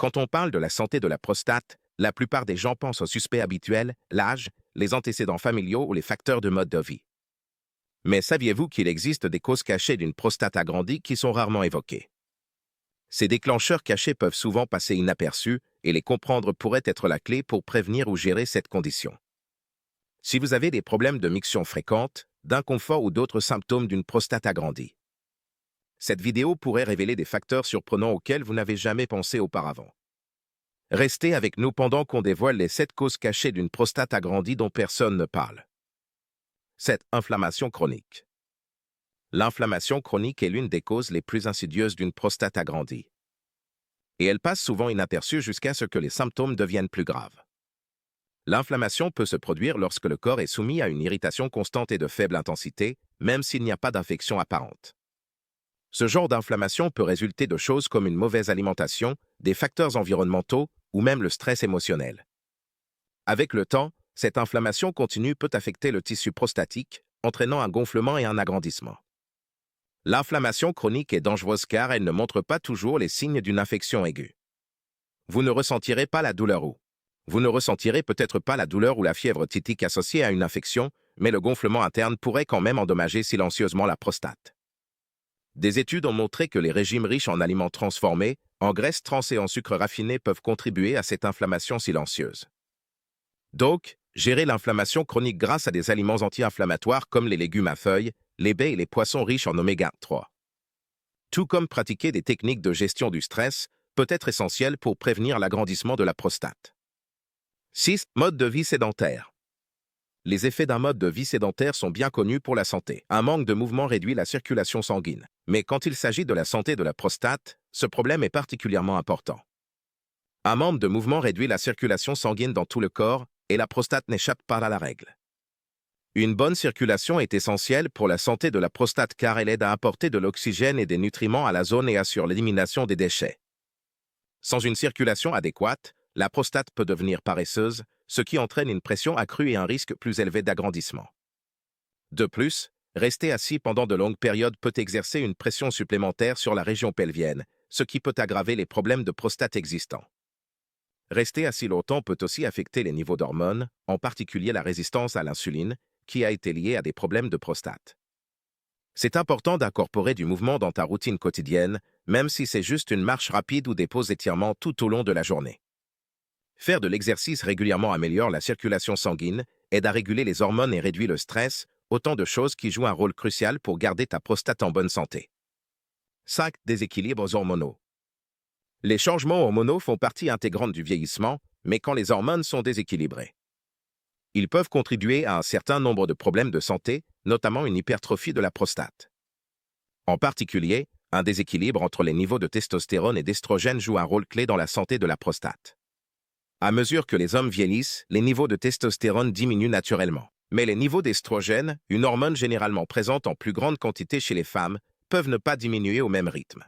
Quand on parle de la santé de la prostate, la plupart des gens pensent aux suspects habituels, l'âge, les antécédents familiaux ou les facteurs de mode de vie. Mais saviez-vous qu'il existe des causes cachées d'une prostate agrandie qui sont rarement évoquées? Ces déclencheurs cachés peuvent souvent passer inaperçus et les comprendre pourrait être la clé pour prévenir ou gérer cette condition. Si vous avez des problèmes de miction fréquente, d'inconfort ou d'autres symptômes d'une prostate agrandie, cette vidéo pourrait révéler des facteurs surprenants auxquels vous n'avez jamais pensé auparavant. Restez avec nous pendant qu'on dévoile les 7 causes cachées d'une prostate agrandie dont personne ne parle. 7. Inflammation chronique. L'inflammation chronique est l'une des causes les plus insidieuses d'une prostate agrandie. Et elle passe souvent inaperçue jusqu'à ce que les symptômes deviennent plus graves. L'inflammation peut se produire lorsque le corps est soumis à une irritation constante et de faible intensité, même s'il n'y a pas d'infection apparente. Ce genre d'inflammation peut résulter de choses comme une mauvaise alimentation, des facteurs environnementaux ou même le stress émotionnel. Avec le temps, cette inflammation continue peut affecter le tissu prostatique, entraînant un gonflement et un agrandissement. L'inflammation chronique est dangereuse car elle ne montre pas toujours les signes d'une infection aiguë. Vous ne ressentirez pas la douleur ou vous ne ressentirez peut-être pas la douleur ou la fièvre titique associée à une infection, mais le gonflement interne pourrait quand même endommager silencieusement la prostate. Des études ont montré que les régimes riches en aliments transformés, en graisses trans et en sucre raffiné peuvent contribuer à cette inflammation silencieuse. Donc, gérer l'inflammation chronique grâce à des aliments anti-inflammatoires comme les légumes à feuilles, les baies et les poissons riches en oméga 3. Tout comme pratiquer des techniques de gestion du stress peut être essentiel pour prévenir l'agrandissement de la prostate. 6. Mode de vie sédentaire. Les effets d'un mode de vie sédentaire sont bien connus pour la santé. Un manque de mouvement réduit la circulation sanguine. Mais quand il s'agit de la santé de la prostate, ce problème est particulièrement important. Un manque de mouvement réduit la circulation sanguine dans tout le corps et la prostate n'échappe pas à la règle. Une bonne circulation est essentielle pour la santé de la prostate car elle aide à apporter de l'oxygène et des nutriments à la zone et assure l'élimination des déchets. Sans une circulation adéquate, la prostate peut devenir paresseuse, ce qui entraîne une pression accrue et un risque plus élevé d'agrandissement. De plus, rester assis pendant de longues périodes peut exercer une pression supplémentaire sur la région pelvienne, ce qui peut aggraver les problèmes de prostate existants. Rester assis longtemps peut aussi affecter les niveaux d'hormones, en particulier la résistance à l'insuline, qui a été liée à des problèmes de prostate. C'est important d'incorporer du mouvement dans ta routine quotidienne, même si c'est juste une marche rapide ou des pauses d'étirement tout au long de la journée. Faire de l'exercice régulièrement améliore la circulation sanguine, aide à réguler les hormones et réduit le stress, autant de choses qui jouent un rôle crucial pour garder ta prostate en bonne santé. 5. Déséquilibres hormonaux. Les changements hormonaux font partie intégrante du vieillissement, mais quand les hormones sont déséquilibrées, ils peuvent contribuer à un certain nombre de problèmes de santé, notamment une hypertrophie de la prostate. En particulier, un déséquilibre entre les niveaux de testostérone et d'estrogène joue un rôle clé dans la santé de la prostate. À mesure que les hommes vieillissent, les niveaux de testostérone diminuent naturellement. Mais les niveaux d'estrogène, une hormone généralement présente en plus grande quantité chez les femmes, peuvent ne pas diminuer au même rythme.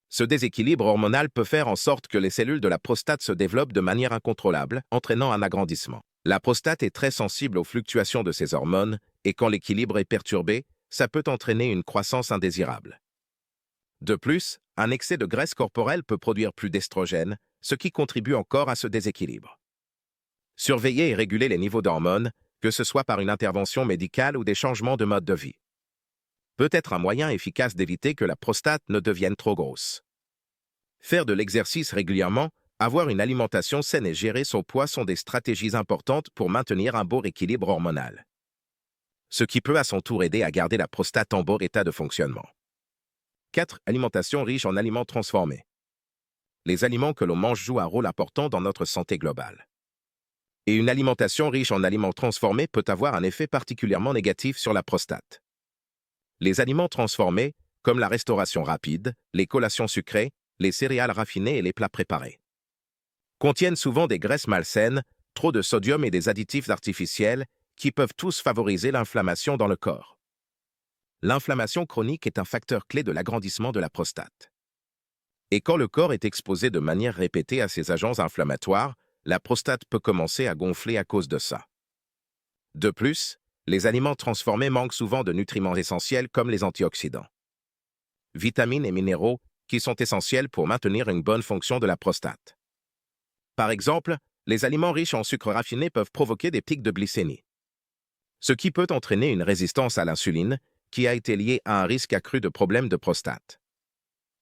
Ce déséquilibre hormonal peut faire en sorte que les cellules de la prostate se développent de manière incontrôlable, entraînant un agrandissement. La prostate est très sensible aux fluctuations de ces hormones, et quand l'équilibre est perturbé, ça peut entraîner une croissance indésirable. De plus, un excès de graisse corporelle peut produire plus d'estrogène, ce qui contribue encore à ce déséquilibre. Surveiller et réguler les niveaux d'hormones, que ce soit par une intervention médicale ou des changements de mode de vie, peut être un moyen efficace d'éviter que la prostate ne devienne trop grosse. Faire de l'exercice régulièrement, avoir une alimentation saine et gérer son poids sont des stratégies importantes pour maintenir un bon équilibre hormonal, ce qui peut à son tour aider à garder la prostate en bon état de fonctionnement. 4. Alimentation riche en aliments transformés. Les aliments que l'on mange jouent un rôle important dans notre santé globale. Et une alimentation riche en aliments transformés peut avoir un effet particulièrement négatif sur la prostate. Les aliments transformés, comme la restauration rapide, les collations sucrées, les céréales raffinées et les plats préparés, contiennent souvent des graisses malsaines, trop de sodium et des additifs artificiels qui peuvent tous favoriser l'inflammation dans le corps. L'inflammation chronique est un facteur clé de l'agrandissement de la prostate. Et quand le corps est exposé de manière répétée à ces agents inflammatoires, la prostate peut commencer à gonfler à cause de ça. De plus, les aliments transformés manquent souvent de nutriments essentiels comme les antioxydants, vitamines et minéraux qui sont essentiels pour maintenir une bonne fonction de la prostate. Par exemple, les aliments riches en sucre raffiné peuvent provoquer des pics de glycémie, ce qui peut entraîner une résistance à l'insuline qui a été liée à un risque accru de problèmes de prostate.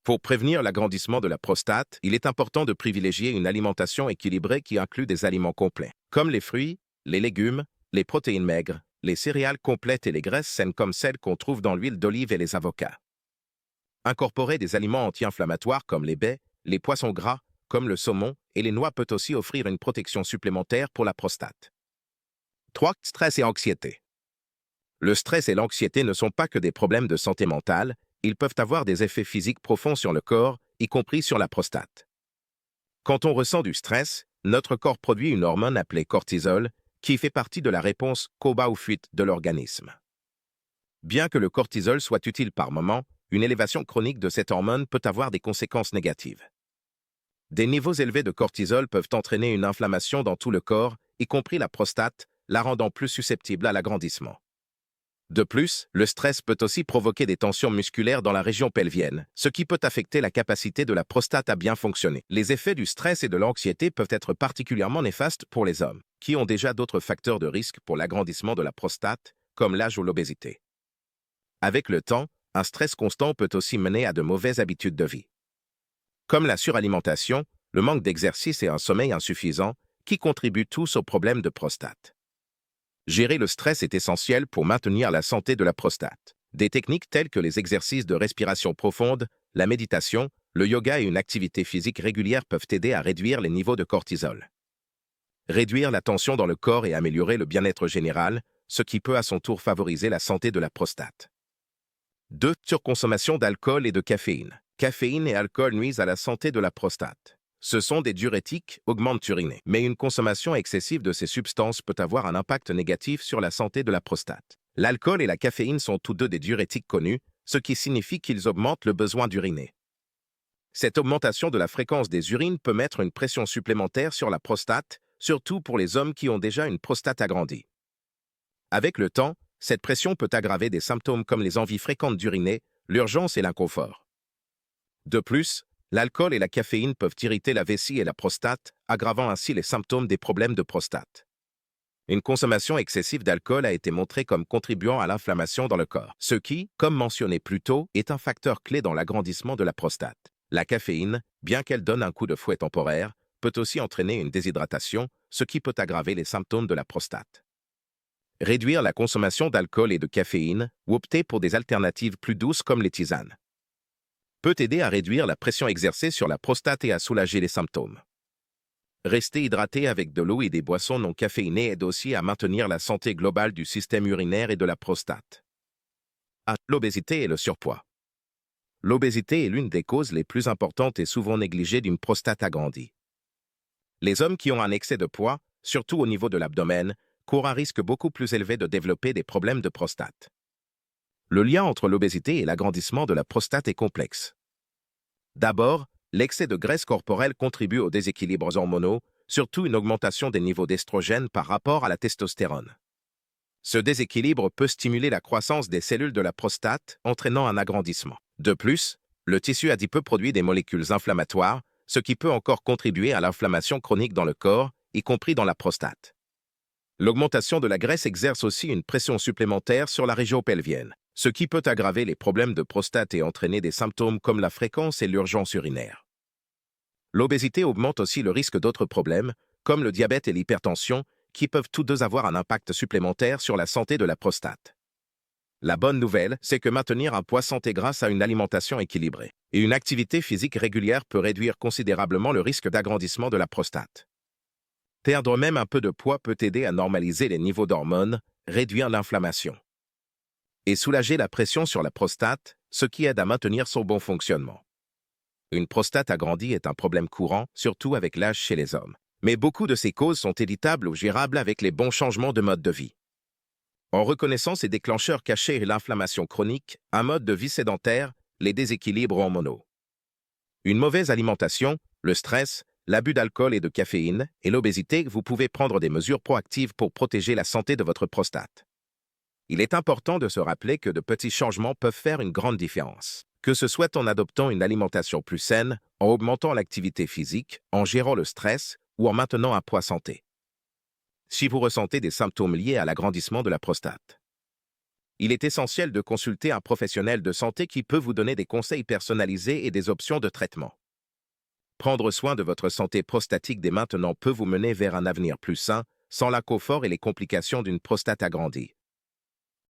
Pour prévenir l'agrandissement de la prostate, il est important de privilégier une alimentation équilibrée qui inclut des aliments complets, comme les fruits, les légumes, les protéines maigres, les céréales complètes et les graisses saines comme celles qu'on trouve dans l'huile d'olive et les avocats. Incorporer des aliments anti-inflammatoires comme les baies, les poissons gras, comme le saumon et les noix peut aussi offrir une protection supplémentaire pour la prostate. 3. Stress et anxiété. Le stress et l'anxiété ne sont pas que des problèmes de santé mentale, ils peuvent avoir des effets physiques profonds sur le corps, y compris sur la prostate. Quand on ressent du stress, notre corps produit une hormone appelée cortisol, qui fait partie de la réponse combat ou fuite de l'organisme. Bien que le cortisol soit utile par moment, une élévation chronique de cette hormone peut avoir des conséquences négatives. Des niveaux élevés de cortisol peuvent entraîner une inflammation dans tout le corps, y compris la prostate, la rendant plus susceptible à l'agrandissement. De plus, le stress peut aussi provoquer des tensions musculaires dans la région pelvienne, ce qui peut affecter la capacité de la prostate à bien fonctionner. Les effets du stress et de l'anxiété peuvent être particulièrement néfastes pour les hommes, qui ont déjà d'autres facteurs de risque pour l'agrandissement de la prostate, comme l'âge ou l'obésité. Avec le temps, un stress constant peut aussi mener à de mauvaises habitudes de vie, comme la suralimentation, le manque d'exercice et un sommeil insuffisant, qui contribuent tous aux problèmes de prostate. Gérer le stress est essentiel pour maintenir la santé de la prostate. Des techniques telles que les exercices de respiration profonde, la méditation, le yoga et une activité physique régulière peuvent aider à réduire les niveaux de cortisol. Réduire la tension dans le corps et améliorer le bien-être général, ce qui peut à son tour favoriser la santé de la prostate. 2. Surconsommation d'alcool et de caféine. Caféine et alcool nuisent à la santé de la prostate. Ce sont des diurétiques, augmentent uriner, mais une consommation excessive de ces substances peut avoir un impact négatif sur la santé de la prostate. L'alcool et la caféine sont tous deux des diurétiques connus, ce qui signifie qu'ils augmentent le besoin d'uriner. Cette augmentation de la fréquence des urines peut mettre une pression supplémentaire sur la prostate, surtout pour les hommes qui ont déjà une prostate agrandie. Avec le temps, cette pression peut aggraver des symptômes comme les envies fréquentes d'uriner, l'urgence et l'inconfort. De plus, l'alcool et la caféine peuvent irriter la vessie et la prostate, aggravant ainsi les symptômes des problèmes de prostate. Une consommation excessive d'alcool a été montrée comme contribuant à l'inflammation dans le corps, ce qui, comme mentionné plus tôt, est un facteur clé dans l'agrandissement de la prostate. La caféine, bien qu'elle donne un coup de fouet temporaire, peut aussi entraîner une déshydratation, ce qui peut aggraver les symptômes de la prostate. Réduire la consommation d'alcool et de caféine ou opter pour des alternatives plus douces comme les tisanes peut aider à réduire la pression exercée sur la prostate et à soulager les symptômes. Rester hydraté avec de l'eau et des boissons non caféinées aide aussi à maintenir la santé globale du système urinaire et de la prostate. L'obésité et le surpoids. L'obésité est l'une des causes les plus importantes et souvent négligées d'une prostate agrandie. Les hommes qui ont un excès de poids, surtout au niveau de l'abdomen, courent un risque beaucoup plus élevé de développer des problèmes de prostate. Le lien entre l'obésité et l'agrandissement de la prostate est complexe. D'abord, l'excès de graisse corporelle contribue aux déséquilibres hormonaux, surtout une augmentation des niveaux d'estrogène par rapport à la testostérone. Ce déséquilibre peut stimuler la croissance des cellules de la prostate, entraînant un agrandissement. De plus, le tissu adipeux produit des molécules inflammatoires, ce qui peut encore contribuer à l'inflammation chronique dans le corps, y compris dans la prostate. L'augmentation de la graisse exerce aussi une pression supplémentaire sur la région pelvienne, ce qui peut aggraver les problèmes de prostate et entraîner des symptômes comme la fréquence et l'urgence urinaire. L'obésité augmente aussi le risque d'autres problèmes, comme le diabète et l'hypertension, qui peuvent tous deux avoir un impact supplémentaire sur la santé de la prostate. La bonne nouvelle, c'est que maintenir un poids santé grâce à une alimentation équilibrée et une activité physique régulière peut réduire considérablement le risque d'agrandissement de la prostate. Perdre même un peu de poids peut aider à normaliser les niveaux d'hormones, réduire l'inflammation et soulager la pression sur la prostate, ce qui aide à maintenir son bon fonctionnement. Une prostate agrandie est un problème courant, surtout avec l'âge chez les hommes. Mais beaucoup de ces causes sont évitables ou gérables avec les bons changements de mode de vie. En reconnaissant ces déclencheurs cachés et l'inflammation chronique, un mode de vie sédentaire, les déséquilibres hormonaux, une mauvaise alimentation, le stress, l'abus d'alcool et de caféine et l'obésité, vous pouvez prendre des mesures proactives pour protéger la santé de votre prostate. Il est important de se rappeler que de petits changements peuvent faire une grande différence. Que ce soit en adoptant une alimentation plus saine, en augmentant l'activité physique, en gérant le stress ou en maintenant un poids santé. Si vous ressentez des symptômes liés à l'agrandissement de la prostate, il est essentiel de consulter un professionnel de santé qui peut vous donner des conseils personnalisés et des options de traitement. Prendre soin de votre santé prostatique dès maintenant peut vous mener vers un avenir plus sain, sans l'inconfort et les complications d'une prostate agrandie.